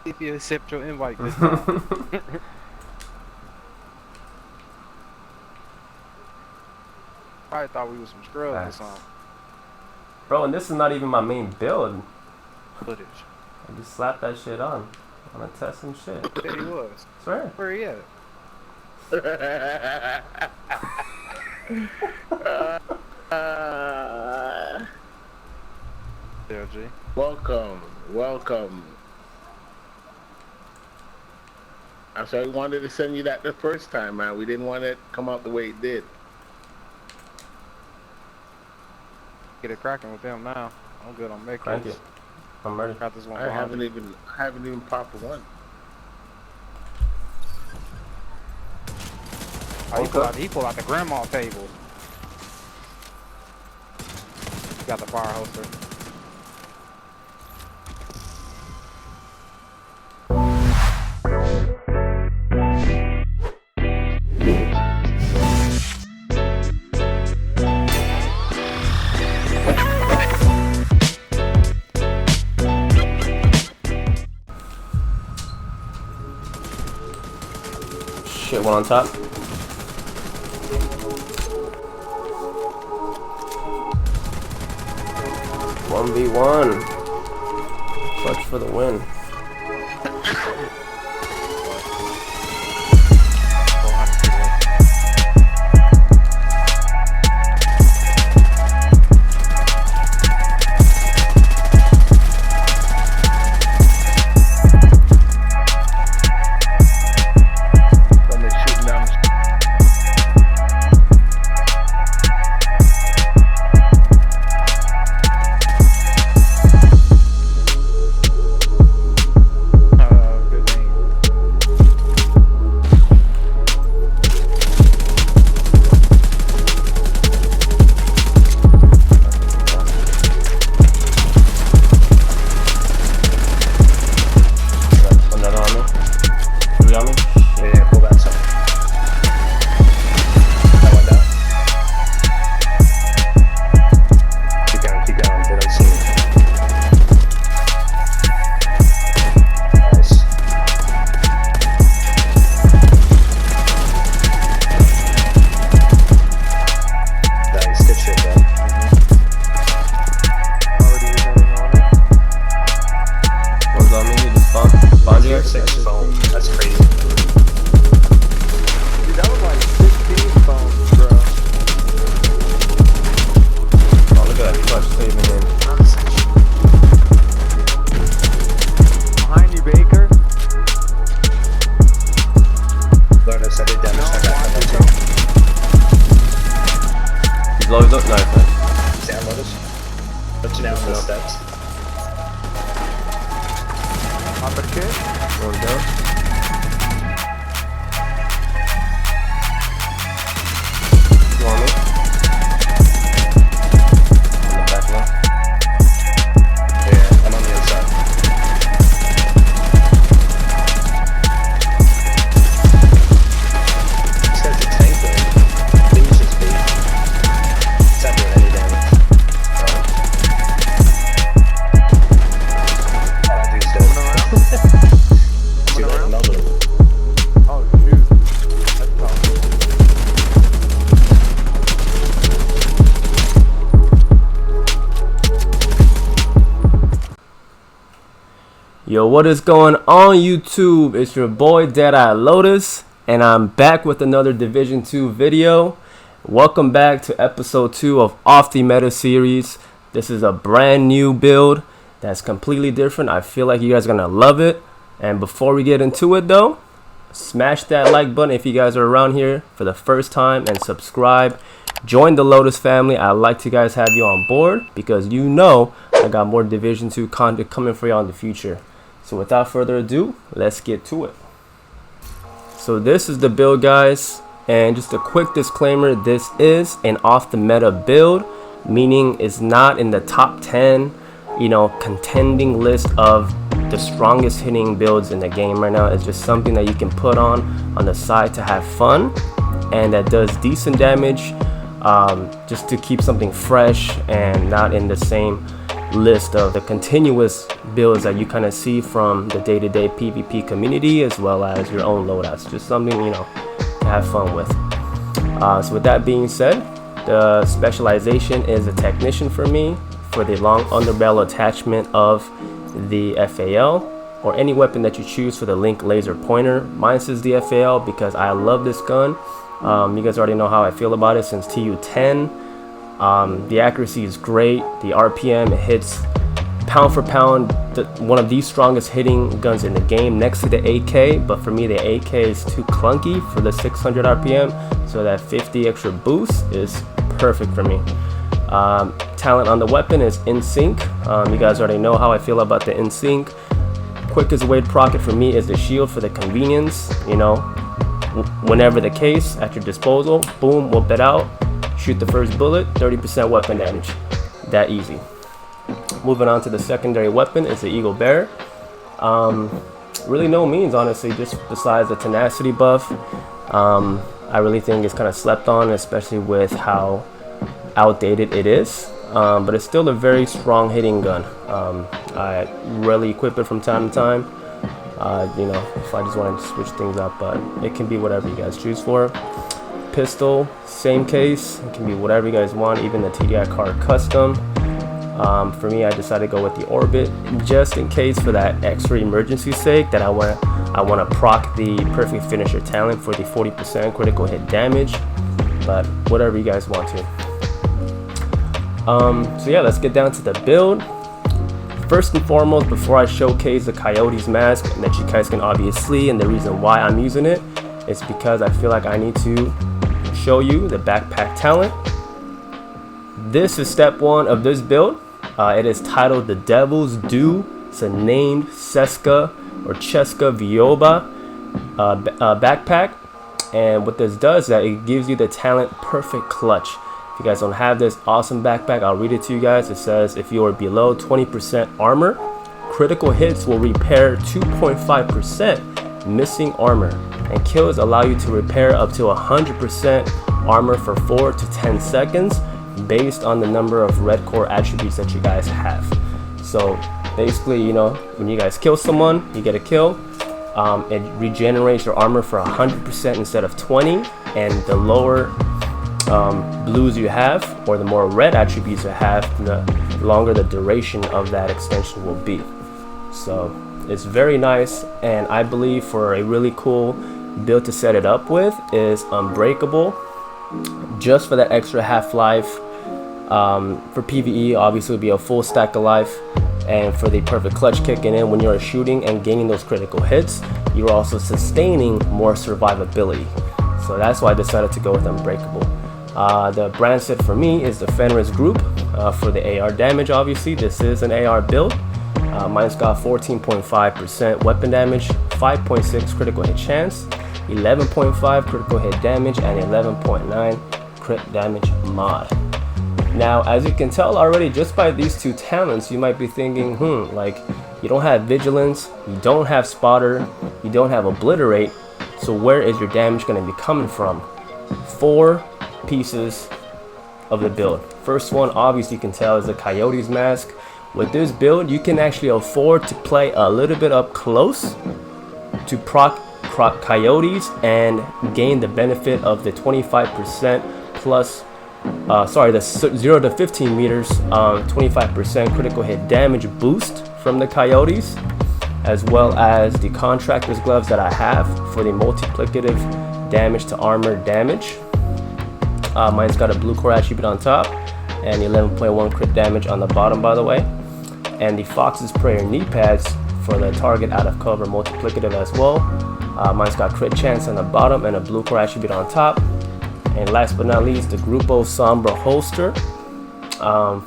If you accept your invite this time. I thought we was some scrubs or something. Bro, and this is not even my main build. Footage. I just slapped that shit on. I'm gonna test some shit. There he was. Swear. Where he at? LG. Welcome. So we wanted to send you that the first time, man. We didn't want it to come out the way it did. Get it cracking with them now. I'm good on making Thank you. I'm ready. Got this one. I haven't even popped one. Oh, he pulled out the grandma table. Got the fire holster. Shit, one on top. One v one. Clutch for the win. That's crazy. Dude, that was like 16 phones, bro. Oh, look at that clutch saving in. Behind you, Baker. Lotus, I did damage. No, I got that too. He's loaded up. Nice, man. Stand Lotus. Put you down on the steps. Upper kid. Roll down. You on me? On the back left. Yeah, I'm on the other side. This guy's a tank though. Please just be. It's not doing any damage. All I do is dead. See that another. Oh, shoot. That's tough. Yo, what is going on YouTube? It's your boy Deadeye Lotus, and I'm back with another Division 2 video. Welcome back to episode 2 of Off the Meta series. This is a brand new build that's completely different. I feel like you guys are gonna love it. And before we get into it though, smash that like button if you guys are around here for the first time, and subscribe. Join the Lotus family. I'd like to guys have you on board because you know I got more Division 2 content coming for y'all in the future. So without further ado, let's get to it. So this is the build, guys, and just a quick disclaimer, this is an off the meta build, meaning it's not in the top 10 contending list of the strongest hitting builds in the game right now. It's just something that you can put on the side to have fun, and that does decent damage, just to keep something fresh and not in the same list of the continuous builds that you kind of see from the day-to-day PvP community, as well as your own loadouts. Just something, you know, to have fun with. So with that being said, the specialization is a technician for me for the long underbarrel attachment of the FAL, or any weapon that you choose for the Link laser pointer. Mine says the FAL because I love this gun. You guys already know how I feel about it since TU10. The accuracy is great. The RPM, it hits pound for pound one of the strongest hitting guns in the game, next to the AK. But for me, the AK is too clunky for the 600 RPM, so that 50 extra boost is perfect for me. Talent on the weapon is in sync. You guys already know how I feel about the in sync. Quickest way to proc it for me is the shield for the convenience. You know, whenever the case at your disposal, boom, whoop it out, shoot the first bullet, 30% weapon damage. That easy. Moving on to the secondary weapon is the Eagle Bear. Really no means, honestly, just besides the tenacity buff. I really think it's kind of slept on, especially with how outdated it is. But it's still a very strong hitting gun. I rarely equip it from time to time. You know, if I just want to switch things up, but it can be whatever you guys choose for. Pistol, same case. It can be whatever you guys want, even the TDI card custom. For me, I decided to go with the Orbit, just in case, for that extra emergency sake, that I want to proc the perfect finisher talent for the 40% critical hit damage. But whatever you guys want to. So yeah, let's get down to the build. First and foremost, before I showcase the Coyote's mask that you guys can obviously see, and the reason why I'm using it is because I feel like I need to show you the backpack talent. This is step one of this build. It is titled the Devil's Due. It's a named Seska or Cheska Vioba backpack, and what this does is that it gives you the talent Perfect Clutch. If you guys don't have this awesome backpack, I'll read it to you guys. It says, if you are below 20% armor, critical hits will repair 2.5% missing armor, and kills allow you to repair up to 100% armor for 4 to 10 seconds based on the number of red core attributes that you guys have. So basically, you know, when you guys kill someone, you get a kill, it regenerates your armor for 100% instead of 20, and the lower blues you have, or the more red attributes you have, the longer the duration of that extension will be. So it's very nice, and I believe for a really cool build to set it up with is Unbreakable, just for that extra half-life. For PvE, obviously it would be a full stack of life, and for the Perfect Clutch kicking in when you're shooting and gaining those critical hits, you're also sustaining more survivability. So that's why I decided to go with Unbreakable. The brand set for me is the Fenris Group. For the AR damage, obviously this is an AR build. Mine's got 14.5% weapon damage, 5.6 critical hit chance, 11.5 critical hit damage, and 11.9 crit damage mod. Now, as you can tell already just by these two talents, you might be thinking, like, you don't have Vigilance, you don't have Spotter, you don't have Obliterate, so where is your damage going to be coming from? 4 pieces of the build. First one, obviously you can tell, is the Coyote's mask. With this build, you can actually afford to play a little bit up close to proc Coyotes and gain the benefit of the 25% plus the 0 to 15 meters 25% critical hit damage boost from the Coyotes, as well as the Contractor's gloves that I have for the multiplicative damage to armor damage. Mine's got a blue core attribute on top and 11.1 crit damage on the bottom, by the way. And the Fox's Prayer knee pads for the target out of cover multiplicative as well. Mine's got crit chance on the bottom and a blue core attribute on top. And last but not least, the Grupo Sombra holster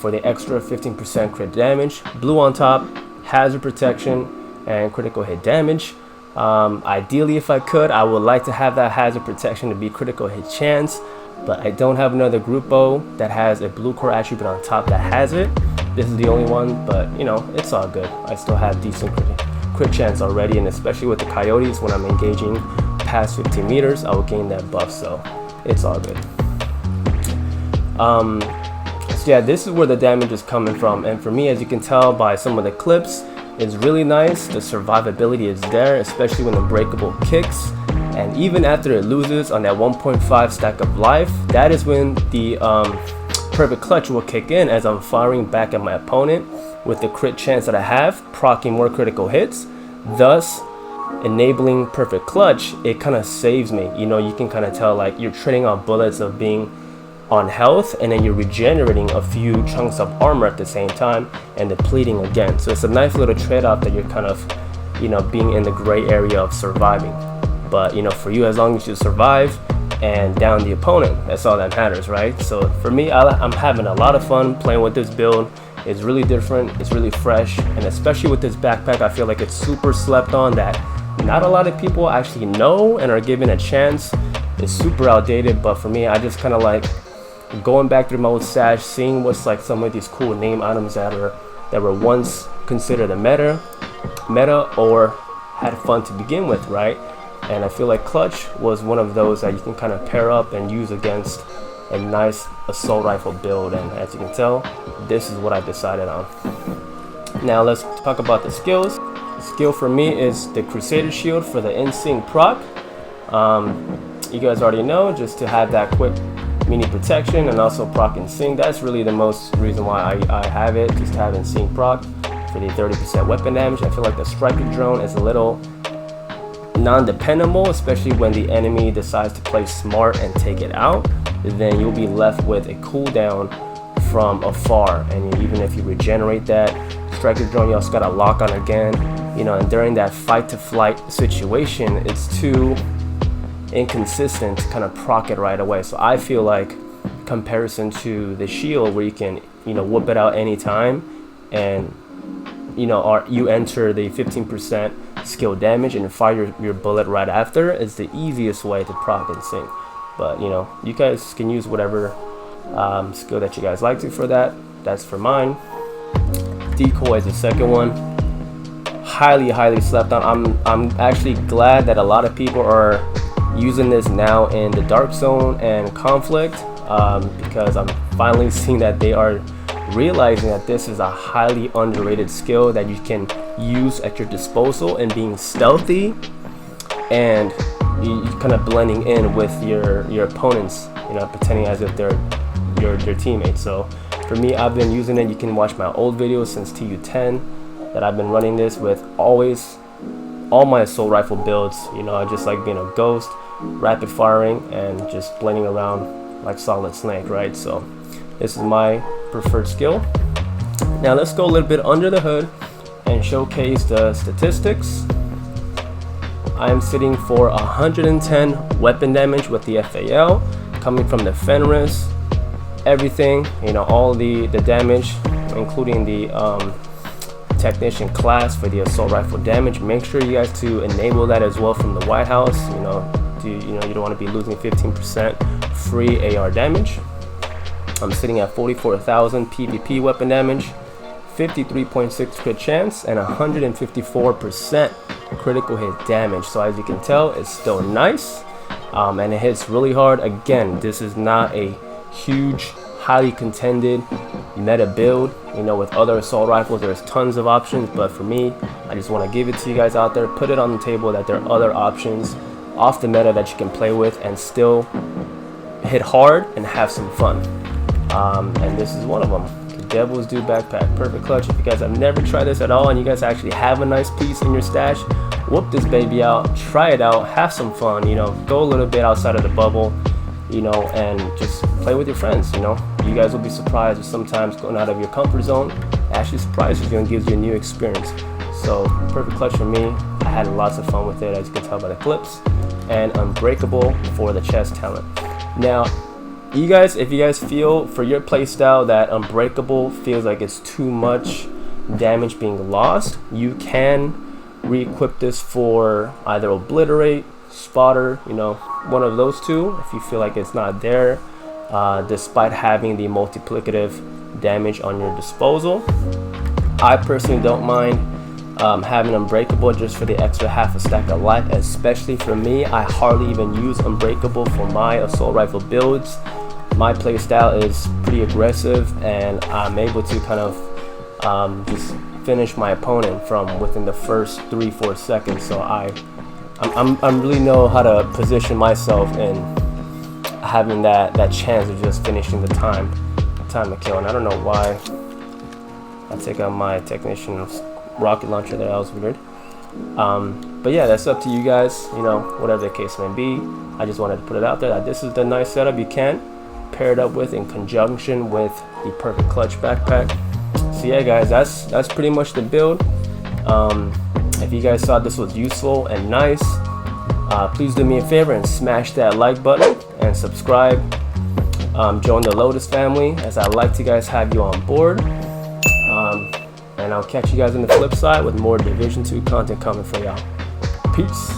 for the extra 15% crit damage. Blue on top, hazard protection, and critical hit damage. Ideally, if I could, I would like to have that hazard protection to be critical hit chance, but I don't have another Grupo that has a blue core attribute on top that has it. This is the only one, but you know, it's all good. I still have decent crit chance already, and especially with the Coyotes, when I'm engaging past 15 meters, I will gain that buff, so it's all good. So yeah, this is where the damage is coming from, and for me, as you can tell by some of the clips, it's really nice. The survivability is there, especially when Unbreakable kicks, and even after it loses on that 1.5 stack of life, that is when the Perfect Clutch will kick in as I'm firing back at my opponent with the crit chance that I have, proccing more critical hits, thus enabling Perfect Clutch. It kind of saves me. You know, you can kind of tell like you're trading on bullets of being on health, and then you're regenerating a few chunks of armor at the same time and depleting again. So it's a nice little trade-off that you're kind of, you know, being in the gray area of surviving. But you know, for you, as long as you survive and down the opponent, that's all that matters, right? So for me, I'm having a lot of fun playing with this build. It's really different, it's really fresh, and especially with this backpack, I feel like it's super slept on, that not a lot of people actually know and are given a chance. It's super outdated, but for me, I just kind of like going back through my old stash, seeing what's like some of these cool name items that were once considered a meta or had fun to begin with, right? And I feel like Clutch was one of those that you can kind of pair up and use against a nice assault rifle build, and as you can tell, this is what I decided on. Now let's talk about the skills. The skill for me is the Crusader Shield for the in-sync proc. You guys already know, just to have that quick mini protection and also proc in sync. That's really the most reason why I have it, just to have in sync proc for the 30% weapon damage. I feel like the striker drone is a little non-dependable, especially when the enemy decides to play smart and take it out. Then you'll be left with a cooldown from afar, and even if you regenerate that striker drone, you also got to lock on again, you know, and during that fight to flight situation, it's too inconsistent to kind of proc it right away. So I feel like, comparison to the shield where you can, you know, whoop it out anytime, and you know, you enter the 15% skill damage and fire your bullet right after, is the easiest way to proc and sync. But you know, you guys can use whatever skill that you guys like to for that. That's for mine. Decoy is the second one. Highly slept on. I'm actually glad that a lot of people are using this now in the Dark Zone and Conflict, because I'm finally seeing that they are realizing that this is a highly underrated skill that you can use at your disposal, and being stealthy and you kind of blending in with your opponents, you know, pretending as if they're your teammates. So for me, I've been using it. You can watch my old videos since TU10 that I've been running this with all my assault rifle builds. You know, I just like being a ghost, rapid firing, and just blending around like Solid Snake, right? So this is my preferred skill. Now let's go a little bit under the hood and showcase the statistics. I am sitting for 110 weapon damage with the FAL, coming from the Fenris, everything, you know, all the damage, including the technician class for the assault rifle damage. Make sure you guys to enable that as well from the White House. You know, you don't want to be losing 15% free AR damage. I'm sitting at 44,000 PvP weapon damage, 53.6 crit chance, and 154% critical hit damage. So as you can tell, it's still nice, and it hits really hard. Again, this is not a huge, highly contended meta build. You know, with other assault rifles, there's tons of options, but for me, I just want to give it to you guys out there, put it on the table that there are other options off the meta that you can play with and still hit hard and have some fun. And this is one of them. Devil's Due backpack, Perfect Clutch. If you guys have never tried this at all and you guys actually have a nice piece in your stash, whoop this baby out, try it out, have some fun, you know, go a little bit outside of the bubble, you know, and just play with your friends. You know, you guys will be surprised. Sometimes going out of your comfort zone actually surprises you and gives you a new experience. So Perfect Clutch for me, I had lots of fun with it, as you can tell by the clips, and Unbreakable for the chest talent. Now, you guys, if you guys feel for your playstyle that Unbreakable feels like it's too much damage being lost, you can re-equip this for either Obliterate, Spotter, you know, one of those two, if you feel like it's not there, despite having the multiplicative damage on your disposal. I personally don't mind having Unbreakable just for the extra half a stack of life. Especially for me, I hardly even use Unbreakable for my assault rifle builds. my play style is pretty aggressive, and I'm able to kind of just finish my opponent from within the first 3-4 seconds. So I really know how to position myself in having that chance of just finishing the time to kill. And I don't know why I take out my technician's rocket launcher there. That was weird. But yeah, that's up to you guys, you know, whatever the case may be. I just wanted to put it out there that this is the nice setup you can pair it up with in conjunction with the perfect clutch backpack. So yeah guys, that's pretty much the build. If you guys thought this was useful and nice, please do me a favor and smash that like button and subscribe. Join the Lotus family, as I like to guys have you on board. And I'll catch you guys on the flip side with more Division 2 content coming for y'all. Peace.